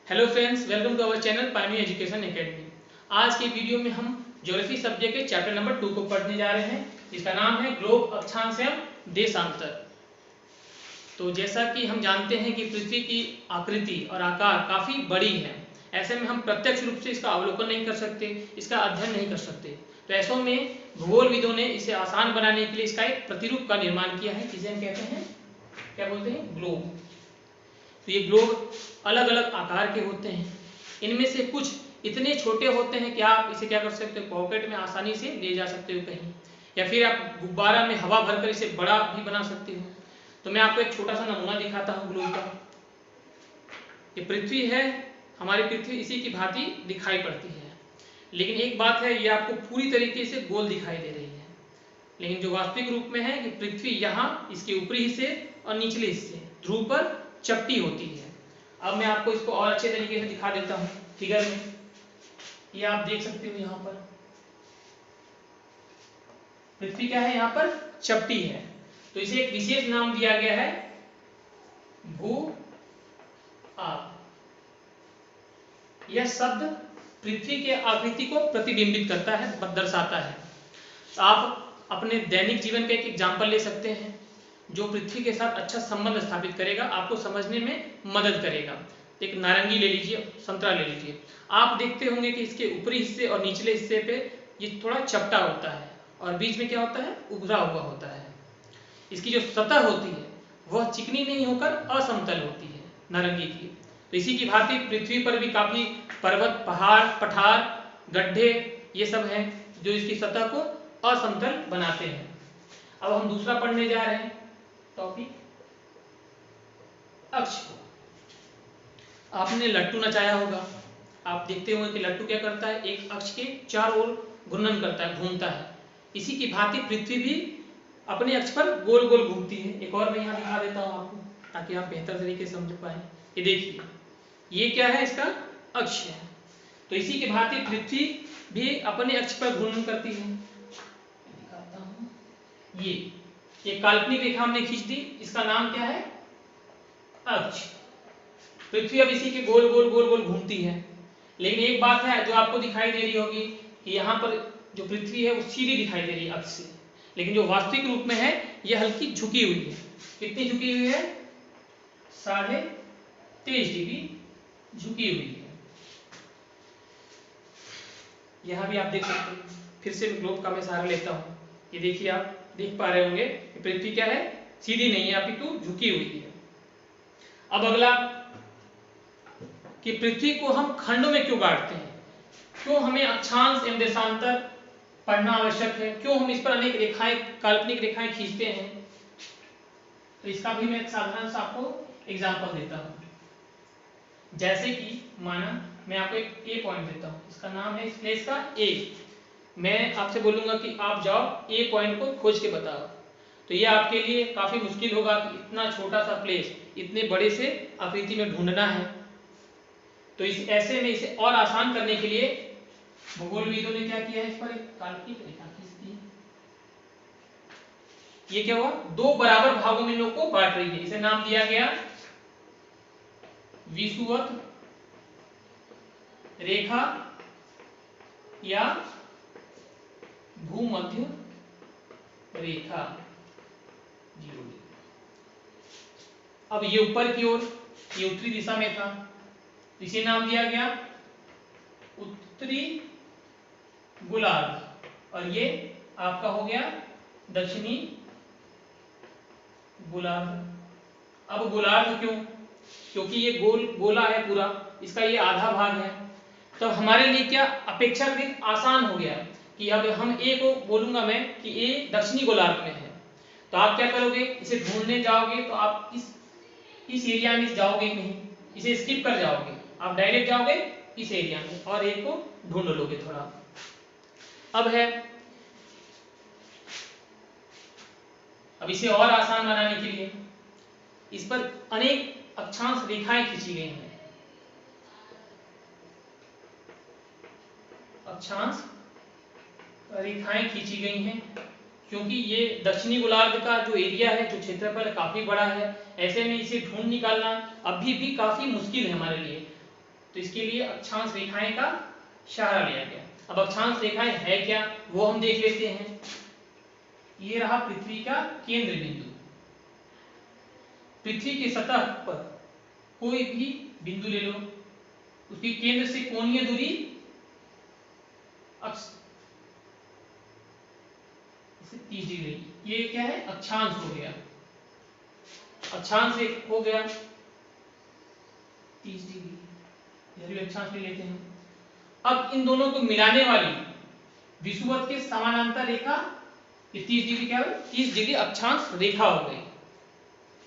Hello friends, welcome to our channel pioneer education academy. आज की video में हम ज्योग्राफी सब्जेक्ट के चैप्टर नंबर 2 को पढ़ने जा रहे हैं, जिसका नाम है ग्लोब, अक्षांश एवं देशांतर। तो जैसा कि हम जानते हैं कि पृथ्वी की आकृति और आकार काफ़ी बड़ी है। ऐसे में हम प्रत्यक्ष रूप से इसका अवलोकन नहीं कर सकते, इसका अध्ययन नहीं कर सकते। तो ऐसों में भूगोलविदों ने इसे आसान बनाने के लिए इसका एक प्रतिरूप का निर्माण किया है, जिसे हम कहते हैं, क्या बोलते हैं, ग्लोब। तो ये ग्लोब अलग अलग आकार के होते हैं। इनमें से कुछ इतने छोटे होते हैं कि आप इसे क्या कर सकते हो, पॉकेट में आसानी से ले जा सकते हो कहीं, या फिर आप गुब्बारा में हवा भरकर इसे बड़ा भी बना सकते हो। तो मैं आपको एक छोटा सा नमूना दिखाता हूँ ग्लोब का। ये पृथ्वी है, हमारी पृथ्वी इसी की भांति दिखाई पड़ती है, लेकिन एक बात है, ये आपको पूरी तरीके से गोल दिखाई दे रही है, लेकिन जो वास्तविक रूप में है कि पृथ्वी यहाँ इसके ऊपरी हिस्से और निचले हिस्से ध्रुव पर चपटी होती है। अब मैं आपको इसको और अच्छे तरीके से दिखा देता हूँ फिगर में। ये आप देख सकते हो, यहाँ पर पृथ्वी क्या है, यहाँ पर चपटी है। तो इसे एक विशेष नाम दिया गया है, भू आप। यह शब्द पृथ्वी के आकृति को प्रतिबिंबित करता है, दर्शाता है। तो आप अपने दैनिक जीवन का एक एग्जाम्पल ले सकते हैं जो पृथ्वी के साथ अच्छा संबंध स्थापित करेगा, आपको समझने में मदद करेगा। एक नारंगी ले लीजिए, संतरा ले लीजिए। आप देखते होंगे कि इसके ऊपरी हिस्से और निचले हिस्से पे ये थोड़ा चपटा होता है और बीच में क्या होता है, उभरा हुआ होता है। इसकी जो सतह होती है वह चिकनी नहीं होकर असमतल होती है, नारंगी की। तो इसी की भांति पृथ्वी पर भी काफी पर्वत, पहाड़, पठार, गड्ढे, ये सब हैं जो इसकी सतह को असमतल बनाते हैं। अब हम दूसरा पढ़ने जा रहे हैं टॉपिक, अक्ष। आपने लट्टू नचाया होगा, आप देखते होंगे कि लट्टू क्या करता है, एक अक्ष के चारों ओर घूर्णन करता है, घूमता है। इसी की भांति पृथ्वी भी अपने अक्ष पर गोल गोल घूमती है। एक और मैं यहाँ दिखा देता हूँ आपको, ताकि आप बेहतर तरीके से समझ पाए। ये देखिए, ये क्या है, इसका अक्ष है। तो इसी की भांति पृथ्वी भी अपने अक्ष पर घूर्णन करती है। दिखाता हूँ, ये काल्पनिक रेखा हमने खींच दी, इसका नाम क्या है, अक्ष। पृथ्वी अब इसी के गोल गोल गोल गोल घूमती है। लेकिन एक बात है जो आपको दिखाई दे रही होगी कि यहाँ पर जो पृथ्वी है वो सीधी दिखाई दे रही है अक्ष से, लेकिन जो वास्तविक रूप में है ये हल्की झुकी हुई है। कितनी झुकी हुई है, 23.5 डिग्री झुकी हुई है। यहाँ भी आप देख सकते हैं। फिर से ग्लोब का मैं सहारा लेता हूँ। ये देखिए, आप देख पा रहे होंगे कि पृथ्वी क्या है, सीधी नहीं है, अपितु झुकी हुई है। अब अगला कि पृथ्वी को हम खंडों में क्यों बांटते हैं, क्यों हमें अक्षांश एवं देशांतर पढ़ना आवश्यक है, क्यों हम इस पर अनेक रेखाएं, काल्पनिक रेखाएं खींचते हैं। तो इसका भी मैं एक साधारण सा आपको एग्जांपल देता हूं। जैसे कि माना मैं आपको एक ए पॉइंट देता हूं, इसका नाम है इस प्लेस का ए। मैं आपसे बोलूंगा कि आप जाओ ए पॉइंट को खोज के बताओ। तो ये आपके लिए काफी मुश्किल होगा कि इतना छोटा सा प्लेस इतने बड़े से आकृति में ढूंढना है। तो इस ऐसे में इसे और आसान करने के लिए भूगोलविदों ने क्या किया है, इस पर एक काल्पनिक रेखा खींच दी। ये क्या हुआ, दो बराबर भागों में लोग को बांट रही है। इसे नाम दिया गया विषुवत रेखा या भूमध्य रेखा। अब ये ऊपर की ओर, ये उत्तरी दिशा में था, इसे नाम दिया गया उत्तरी गोलार्ध, और ये आपका हो गया दक्षिणी गोलार्ध। अब गोलार्ध क्यों, क्योंकि ये गोला है पूरा, इसका ये आधा भाग है। तो हमारे लिए क्या अपेक्षाकृत आसान हो गया कि अब हम ए को बोलूंगा मैं कि ए दक्षिणी गोलार्ध में है। तो आप क्या करोगे, इसे ढूंढने जाओगे तो आप इस एरिया में जाओगे नहीं, इसे स्किप कर जाओगे, आप डायरेक्ट जाओगे इस एरिया में और एक को ढूंढ लोगे थोड़ा। अब इसे और आसान बनाने के लिए इस पर अनेक अक्षांश रेखाएं खींची गई हैं। अक्षांश रेखाएं खींची गई हैं क्योंकि ये दक्षिणी गोलार्ध का जो एरिया है, जो क्षेत्रफल काफी बड़ा है। ऐसे में इसे ढूंढ निकालना अभी भी काफी मुश्किल है हमारे लिए। तो इसके लिए अक्षांश रेखाएं का सहारा लिया गया। अब अक्षांश रेखाएं है क्या वो हम देख लेते हैं। ये रहा पृथ्वी का केंद्र बिंदु। पृथ्वी की सतह पर कोई भी बिंदु ले लो, उसकी केंद्र से कोणीय दूरी अक्ष 30 डिग्री, ये क्या है अक्षांश हो गया। अक्षांश एक हो गया 30 डिग्री, यह भी अक्षांश ले लेते हैं। अब इन दोनों को मिलाने वाली विषुवत के समानांतर रेखा ये 30 डिग्री क्या है 30 डिग्री अक्षांश रेखा हो गई।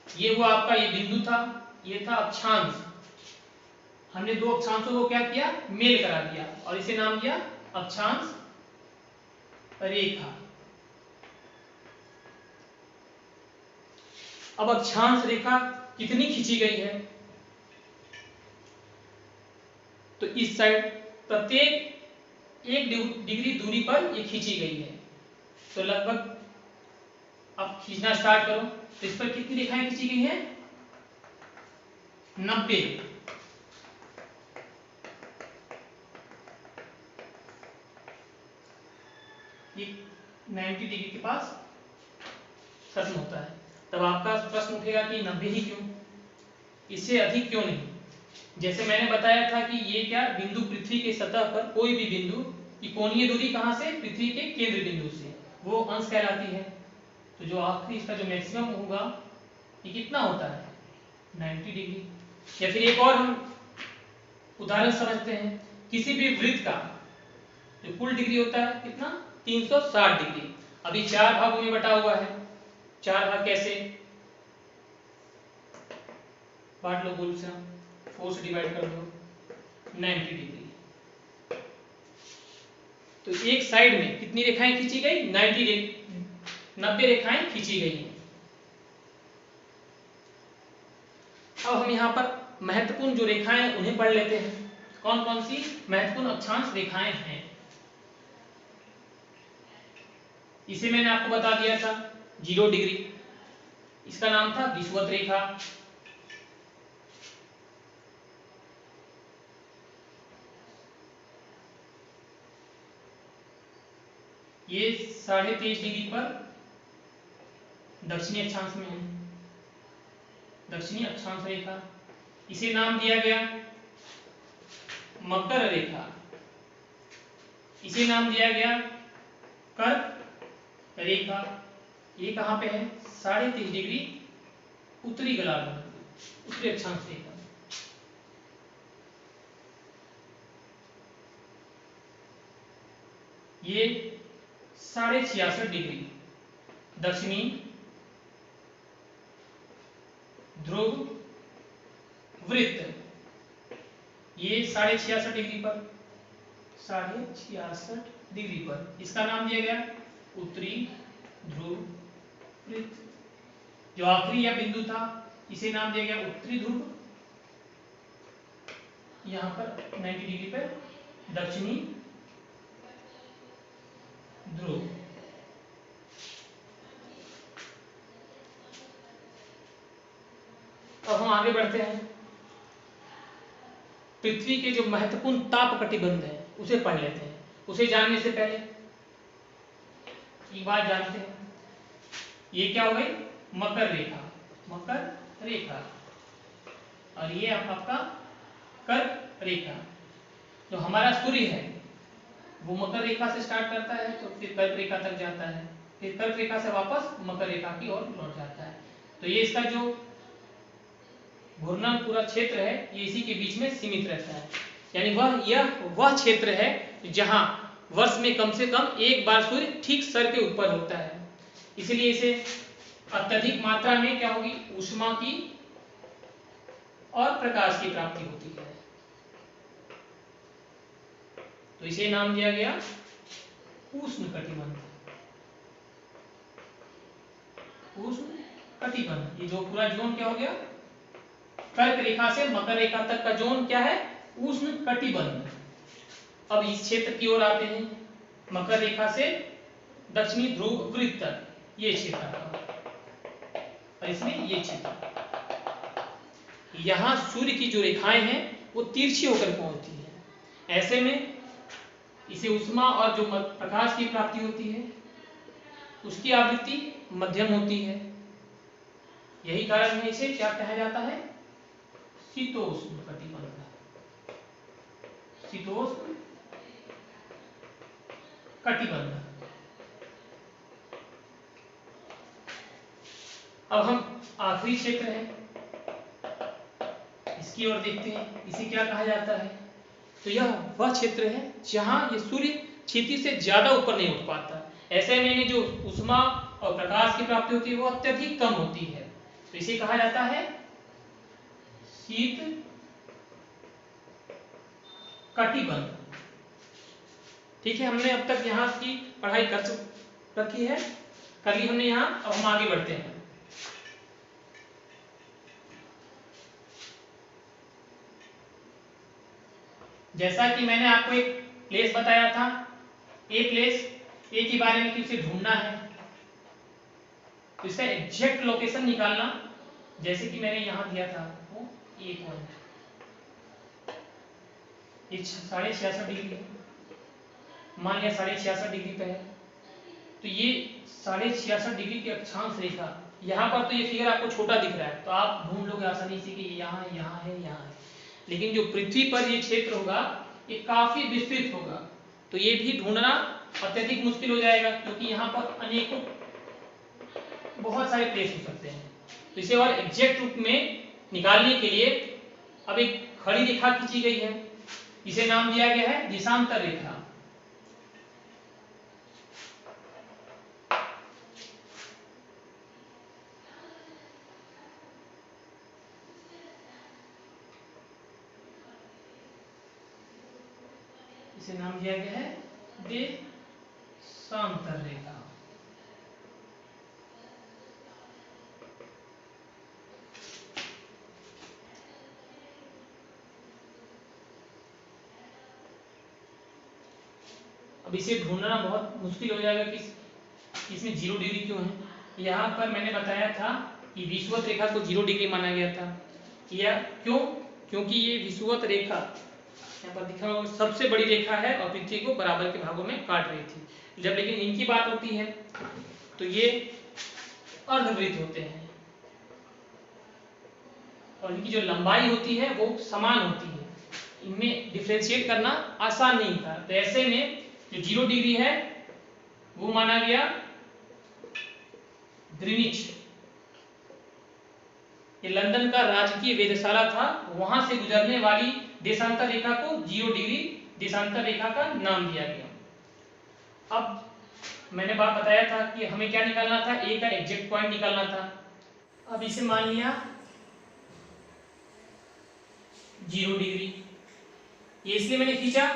ये हुआ आपका ये बिंदु था, ये था अक्षांश। हमने दो अक्षांशों को क्या किया मेल करा दिया और इसे नाम दिया अक्षांश रेखा। अब अक्षांश रेखा कितनी खींची गई है, तो इस साइड प्रत्येक 1 डिग्री दूरी पर ये खींची गई है। तो लगभग अब खींचना स्टार्ट करो, तो इस पर कितनी रेखाएं खींची गई हैं 90। ये 90 डिग्री के पास खत्म होता है। तब आपका प्रश्न उठेगा कि 90 ही क्यों, इससे अधिक क्यों नहीं। जैसे मैंने बताया था कि ये क्या बिंदु पृथ्वी के सतह पर कोई भी बिंदु की कोणीय दूरी कहां से पृथ्वी के केंद्र बिंदु से वो अंश कहलाती है। तो जो आखिरी इसका जो मैक्सिमम होगा ये कितना होता है 90 डिग्री। या फिर एक और हम उदाहरण समझते हैं, किसी भी वृत्त का जो कुल डिग्री होता है कितना 360 डिग्री। अभी 4 भागों में बटा हुआ है, 4 भाग कैसे बांट लो, बोल से 4 से डिवाइड कर दो 90 डिग्री। तो एक साइड में कितनी रेखाएं खींची गई 90 रेखाएं खींची गई हैं। अब हम यहाँ पर महत्वपूर्ण जो रेखाएं हैं उन्हें पढ़ लेते हैं। कौन कौन सी महत्वपूर्ण अक्षांश रेखाएं हैं, इसे मैंने आपको बता दिया था 0 डिग्री, इसका नाम था विषुवत रेखा। ये 23.5 डिग्री पर दक्षिणी अक्षांश में है, दक्षिणी अक्षांश रेखा। इसे नाम दिया गया मकर रेखा, इसे नाम दिया गया कर्क रेखा। ये कहां पे है 23.5 डिग्री उत्तरी गोलार्ध, उत्तरी अक्षांश रेखा। ये 66.5 डिग्री दक्षिणी ध्रुव वृत्त, ये 66.5 डिग्री पर 66.5 डिग्री पर इसका नाम दिया गया उत्तरी ध्रुव वृत्त। जो आखिरी या बिंदु था इसे नाम दिया गया उत्तरी ध्रुव, यहां पर 90 डिग्री पर दक्षिणी ध्रुव। अब हम आगे बढ़ते हैं, पृथ्वी के जो महत्वपूर्ण ताप कटिबंध है उसे पढ़ लेते हैं। उसे जानने से पहले एक बात जानते हैं, ये क्या हो गई मकर रेखा, मकर रेखा, और ये आपका कर्क रेखा। जो हमारा सूर्य है वो मकर रेखा से स्टार्ट करता है तो फिर कर्क रेखा तक जाता है, फिर कर्क रेखा से वापस मकर रेखा की ओर लौट जाता है। तो ये इसका जो घूर्णन पूरा क्षेत्र है ये इसी के बीच में सीमित रहता है, यानी वह क्षेत्र है जहां वर्ष में कम से कम एक बार सूर्य ठीक सर के ऊपर होता है। इसलिए इसे अत्यधिक मात्रा में क्या होगी ऊष्मा की और प्रकाश की प्राप्ति होती है। तो इसे नाम दिया गया उष्णकटिबंध, उष्णकटिबंध। ये जो पूरा जोन क्या हो गया कर्क रेखा से मकर रेखा तक का जोन क्या है उष्णकटिबंध। अब इस क्षेत्र की ओर आते हैं, मकर रेखा से दक्षिणी ध्रुव वृत्त तक ये क्षेत्र, और इसमें ये क्षेत्र। यहां सूर्य की जो रेखाएं हैं वो तिरछी होकर पहुंचती है। ऐसे में इसे ऊष्मा और जो प्रकाश की प्राप्ति होती है उसकी आवृत्ति मध्यम होती है। यही कारण है इसे क्या कहा जाता है, शीतोष्ण कटिबंध। शीतोष्ण कटिबंध। अब हम आखिरी क्षेत्र है इसकी ओर देखते हैं, इसे क्या कहा जाता है। तो यह वह क्षेत्र है जहां ये सूर्य क्षितिज से ज्यादा ऊपर नहीं उठ पाता। ऐसे में जो ऊष्मा और प्रकाश की प्राप्ति होती है वो अत्यधिक कम होती है, तो इसे कहा जाता है शीत कटिबंध। ठीक है, हमने अब तक यहाँ की पढ़ाई कर रखी है, कर ली हमने यहाँ। अब हम आगे बढ़ते हैं। जैसा कि मैंने आपको एक प्लेस बताया था, ए प्लेस, ए के बारे में किसे ढूंढना है, तो इसका एग्जैक्ट लोकेशन निकालना। जैसे कि मैंने यहां दिया था वो ए पॉइंट, ये 66.5 डिग्री है, मान लिया 66.5 डिग्री पे है। तो ये 66.5 डिग्री की अक्षांश रेखा, यहाँ पर तो ये फिगर आपको छोटा दिख रहा है तो आप ढूंढ लोगे आसानी से कि यहाँ है, यहाँ है, यहाँ है। लेकिन जो पृथ्वी पर ये क्षेत्र होगा ये काफी विस्तृत होगा, तो ये भी ढूंढना अत्यधिक मुश्किल हो जाएगा, क्योंकि यहाँ पर अनेकों बहुत सारे प्लेस हो सकते हैं। तो इसे और एग्जैक्ट रूप में निकालने के लिए अब एक खड़ी रेखा खींची गई है, इसे नाम दिया गया है देशांतर रेखा। इसे नाम दिया गया है देशांतर रेखा। अब इसे ढूंढना बहुत मुश्किल हो जाएगा कि इसमें 0 डिग्री क्यों है। यहाँ पर मैंने बताया था कि विषुवत रेखा को 0 डिग्री माना गया था, या क्यों, क्योंकि ये विषुवत रेखा यहाँ पर दिखा हुआ सबसे बड़ी रेखा है और पृथ्वी को बराबर के भागों में काट रही थी। जब लेकिन इनकी बात होती है तो ये अर्धवृत्त होते हैं और इनकी जो लंबाई होती है वो समान होती है, इनमें डिफरेंशिएट करना आसान नहीं था। तो ऐसे में जो 0 डिग्री है वो माना गया ग्रीनिच, ये लंदन का राजकीय वेधशाला था, वहां से गुजरने वाली देशांतर रेखा को 0 डिग्री देशांतर रेखा का नाम दिया गया। अब मैंने बात बताया था कि हमें क्या निकालना था, ए का एग्जैक्ट पॉइंट निकालना था। अब इसे मान लिया 0 डिग्री, ये इसलिए मैंने खींचा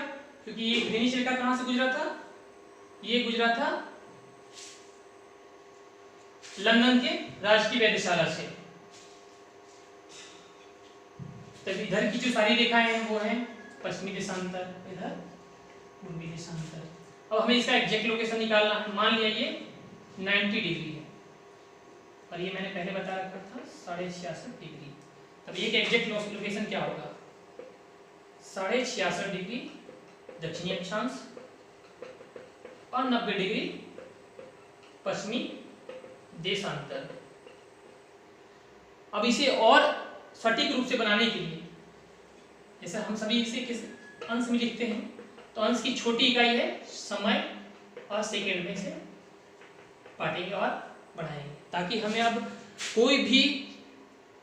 क्योंकि ये ग्रीनिच रेखा कहां से गुजरा था, ये गुजरा था लंदन के राजकीय वेधशाला से। तब इधर की जो सारी रेखाएं हैं वो हैं पश्चिमी देशांतर, इधर पूर्वी देशांतर। अब हमें इसका एग्जैक्ट लोकेशन निकालना है। मान लिया ये 90 डिग्री है और ये मैंने पहले बता रखा था 66.5 डिग्री। तब ये एग्जैक्ट लोकेशन क्या होगा, 66.5 डिग्री दक्षिणी अक्षांश और 90 डिग्री पश्चिमी देशांतर। अब इसे और सटीक रूप से बनाने के लिए, जैसे हम सभी इसे किस अंश में लिखते हैं, तो अंश की छोटी इकाई है समय और सेकंड में से बांटेंगे और बढ़ाएंगे, ताकि हमें अब कोई भी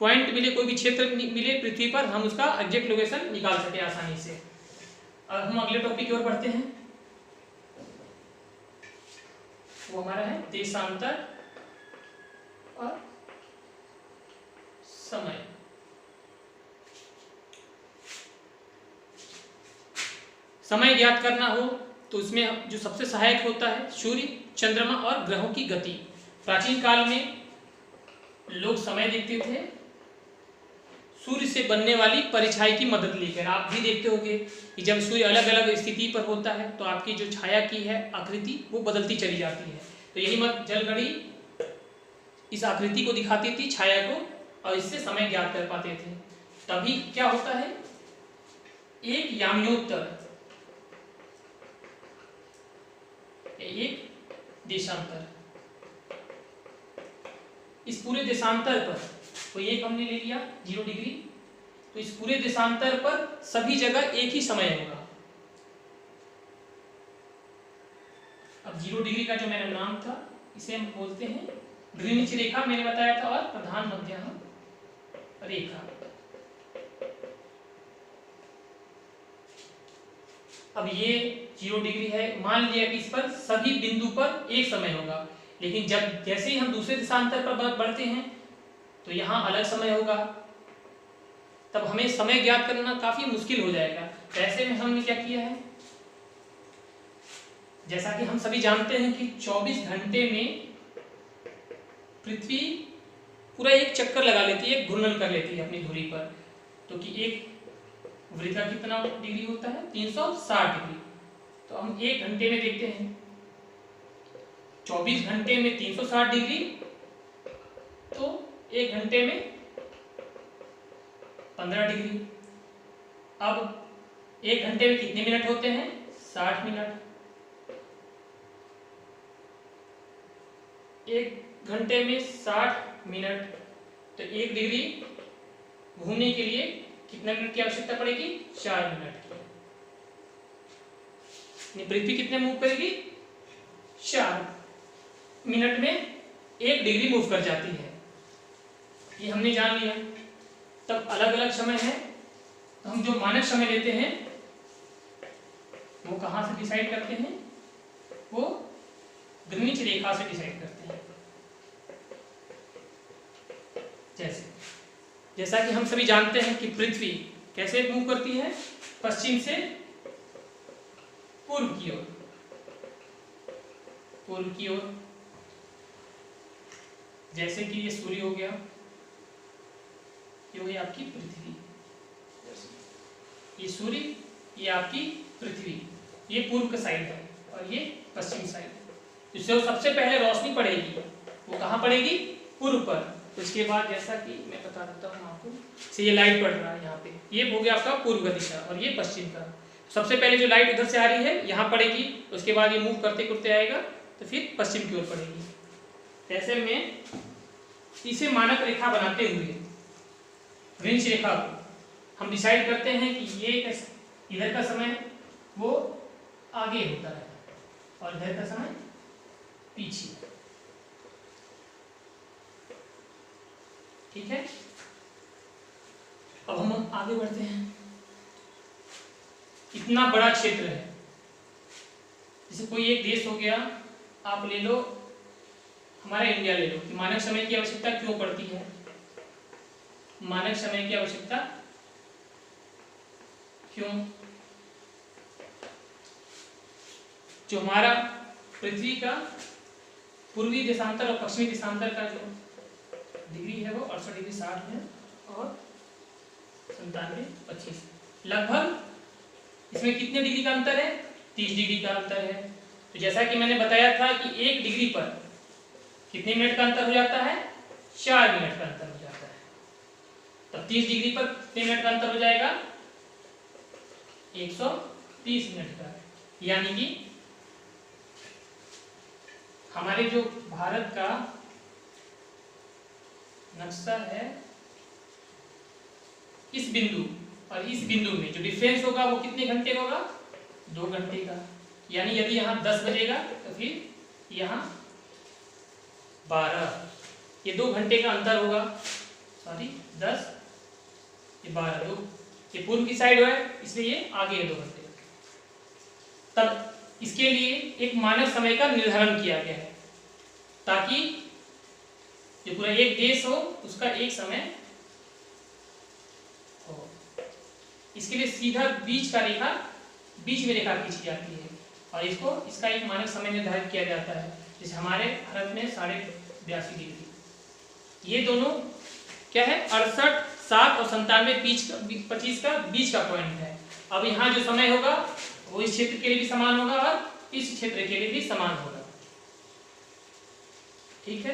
पॉइंट मिले, कोई भी क्षेत्र मिले पृथ्वी पर, हम उसका एग्जैक्ट लोकेशन निकाल सके आसानी से। अब हम अगले टॉपिक की ओर बढ़ते हैं, वो हमारा है देशांतर और समय। समय ज्ञात करना हो तो उसमें जो सबसे सहायक होता है सूर्य, चंद्रमा और ग्रहों की गति। प्राचीन काल में लोग समय देखते थे सूर्य से बनने वाली परिछाई की मदद लेकर। आप भी देखते होंगे कि जब सूर्य अलग अलग स्थिति पर होता है तो आपकी जो छाया की है आकृति वो बदलती चली जाती है। तो यही मत जलघड़ी इस आकृति को दिखाती थी, छाया को, और इससे समय ज्ञात कर पाते थे। तभी क्या होता है एक याम्योत्तर, एक देशांतर। इस पूरे देशांतर पर तो एक हमने ले लिया 0 डिग्री, तो इस पूरे देशांतर पर सभी जगह एक ही समय होगा। अब 0 डिग्री का जो मेरा नाम था इसे हम बोलते हैं ग्रीनिच रेखा, मैंने बताया था, और प्रधान मध्य रेखा। अब ये 0 डिग्री है, मान लिया कि इस पर सभी बिंदु पर एक समय होगा, लेकिन जब जैसे ही हम दूसरे देशांतर पर बढ़ते हैं तो यहाँ अलग समय होगा, तब हमें समय ज्ञात करना काफी मुश्किल हो जाएगा। ऐसे में हमने क्या किया है, जैसा कि हम सभी जानते हैं कि 24 घंटे में पृथ्वी पूरा एक चक्कर लगा लेती है, एक घूर्णन कर लेती है अपनी धुरी पर, तो कि एक वृत्त कितना डिग्री होता है 360 डिग्री। तो हम 1 घंटे में देखते हैं 24 घंटे में 360 डिग्री, तो 1 घंटे में 15 डिग्री। अब 1 घंटे में कितने मिनट होते हैं 60 मिनट। 1 घंटे में 60 मिनट, तो 1 डिग्री घूमने के लिए कितने मिनट की आवश्यकता पड़ेगी 4 मिनट की। पृथ्वी कितने मूव करेगी 4 मिनट में 1 डिग्री मूव कर जाती है, ये हमने जान लिया। तब अलग अलग समय है, तो हम जो मानक समय लेते हैं वो कहाँ से डिसाइड करते हैं, वो ग्रीनिच रेखा से डिसाइड करते हैं। जैसा कि हम सभी जानते हैं कि पृथ्वी कैसे मूव करती है, पश्चिम से पूर्व की ओर, पूर्व की ओर। जैसे कि ये सूर्य हो गया, ये हो गई आपकी पृथ्वी, ये सूर्य, ये आपकी पृथ्वी, ये पूर्व का साइड है और ये पश्चिम साइड है। इससे सबसे पहले रोशनी पड़ेगी, वो कहाँ पड़ेगी पूर्व पर। तो इसके बाद जैसा कि मैं बता देता हूँ आपको, से ये लाइट पड़ रहा है यहाँ पे, ये हो गया आपका पूर्व का दिशा और ये पश्चिम का। सबसे पहले जो लाइट इधर से आ रही है यहाँ पड़ेगी, उसके बाद ये मूव करते करते आएगा तो फिर पश्चिम की ओर पड़ेगी। ऐसे में इसे मानक रेखा बनाते हुए ग्रीनिच रेखा को हम डिसाइड करते हैं कि ये इधर का समय वो आगे होता है और इधर का समय पीछे। ठीक है, अब हम आगे बढ़ते हैं। इतना बड़ा क्षेत्र है, जैसे कोई एक देश हो गया, आप ले लो हमारा इंडिया ले लो, कि मानक समय की आवश्यकता क्यों पड़ती है। मानक समय की आवश्यकता क्यों, जो हमारा पृथ्वी का पूर्वी देशांतर और पश्चिमी देशांतर का जो डिग्री है वो 68 डिग्री 60 है और 97 25, लगभग इसमें कितने डिग्री का अंतर है 30 डिग्री का अंतर है। तो जैसा कि मैंने बताया था कि 1 डिग्री पर कितने मिनट का अंतर हो जाता है 4 मिनट का अंतर हो जाता है। तब 30 डिग्री पर कितने मिनट का अंतर हो जाएगा 130 मिनट का। यानी कि हमारे जो भारत का नक्शा है, इस बिंदु और इस बिंदु में जो डिफरेंस होगा वो कितने घंटे होगा 2 घंटे का। यानी यदि यहाँ 10 बजेगा तो फिर यहाँ 12, ये 2 घंटे का अंतर होगा। सॉरी 10, ये 12, 2, ये पूर्व की साइड है इसलिए ये आगे है 2 घंटे। तब इसके लिए एक मानक समय का निर्धारण किया गया है ताकि जो पूरा एक देश हो उसका एक समय हो। इसके लिए सीधा बीच में रेखा खींची जाती है और इसका एक मानक समय निर्धारित किया जाता है। जैसे हमारे भारत में 82.5 डिग्री, ये दोनों क्या है 68, 60 और 97 25 का बीच का पॉइंट है। अब यहाँ जो समय होगा वो इस क्षेत्र के लिए भी समान होगा और इस क्षेत्र के लिए भी समान होगा। ठीक है,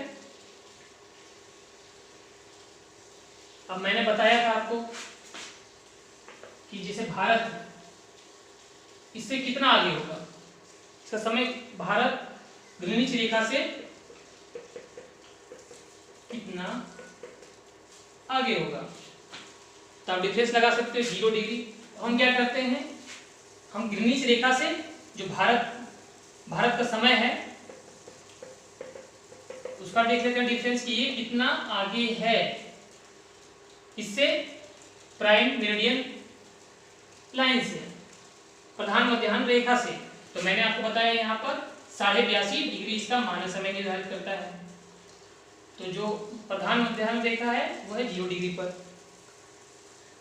अब मैंने बताया था आपको कि जैसे भारत है, इससे कितना आगे होगा, इसका समय भारत ग्रीनिच रेखा से कितना आगे होगा। तो आप डिफरेंस लगा सकते हो 0 डिग्री। हम क्या करते हैं, हम ग्रीनिच रेखा से जो भारत का समय है उसका देख लेते हैं डिफरेंस कि ये कितना आगे है इससे, प्राइम मेरिडियन लाइन से, प्रधान मध्याह्न रेखा से। तो मैंने आपको बताया यहाँ पर 82.5 डिग्री इसका मानक समय निर्धारित करता है। तो जो प्रधान मध्याह्न रेखा है वो है 0 डिग्री पर।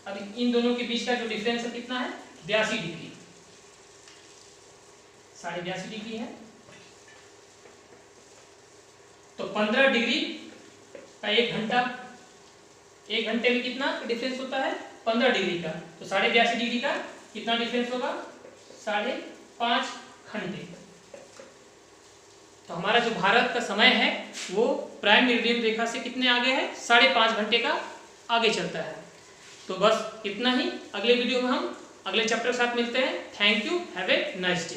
अब इन दोनों के बीच का जो डिफरेंस है कितना है, 82 डिग्री, 82.5 डिग्री है। तो 15 डिग्री का 1 घंटा, 1 घंटे में कितना डिफरेंस होता है, 15 डिग्री का। तो 82.5 डिग्री का कितना डिफरेंस होगा, 5.5 घंटे। तो हमारा जो भारत का समय है वो प्राइम मेरिडियन रेखा से कितने आगे है, 5.5 घंटे का आगे चलता है। तो बस इतना ही। अगले वीडियो में हम अगले चैप्टर के साथ मिलते हैं। Thank you, have a nice day.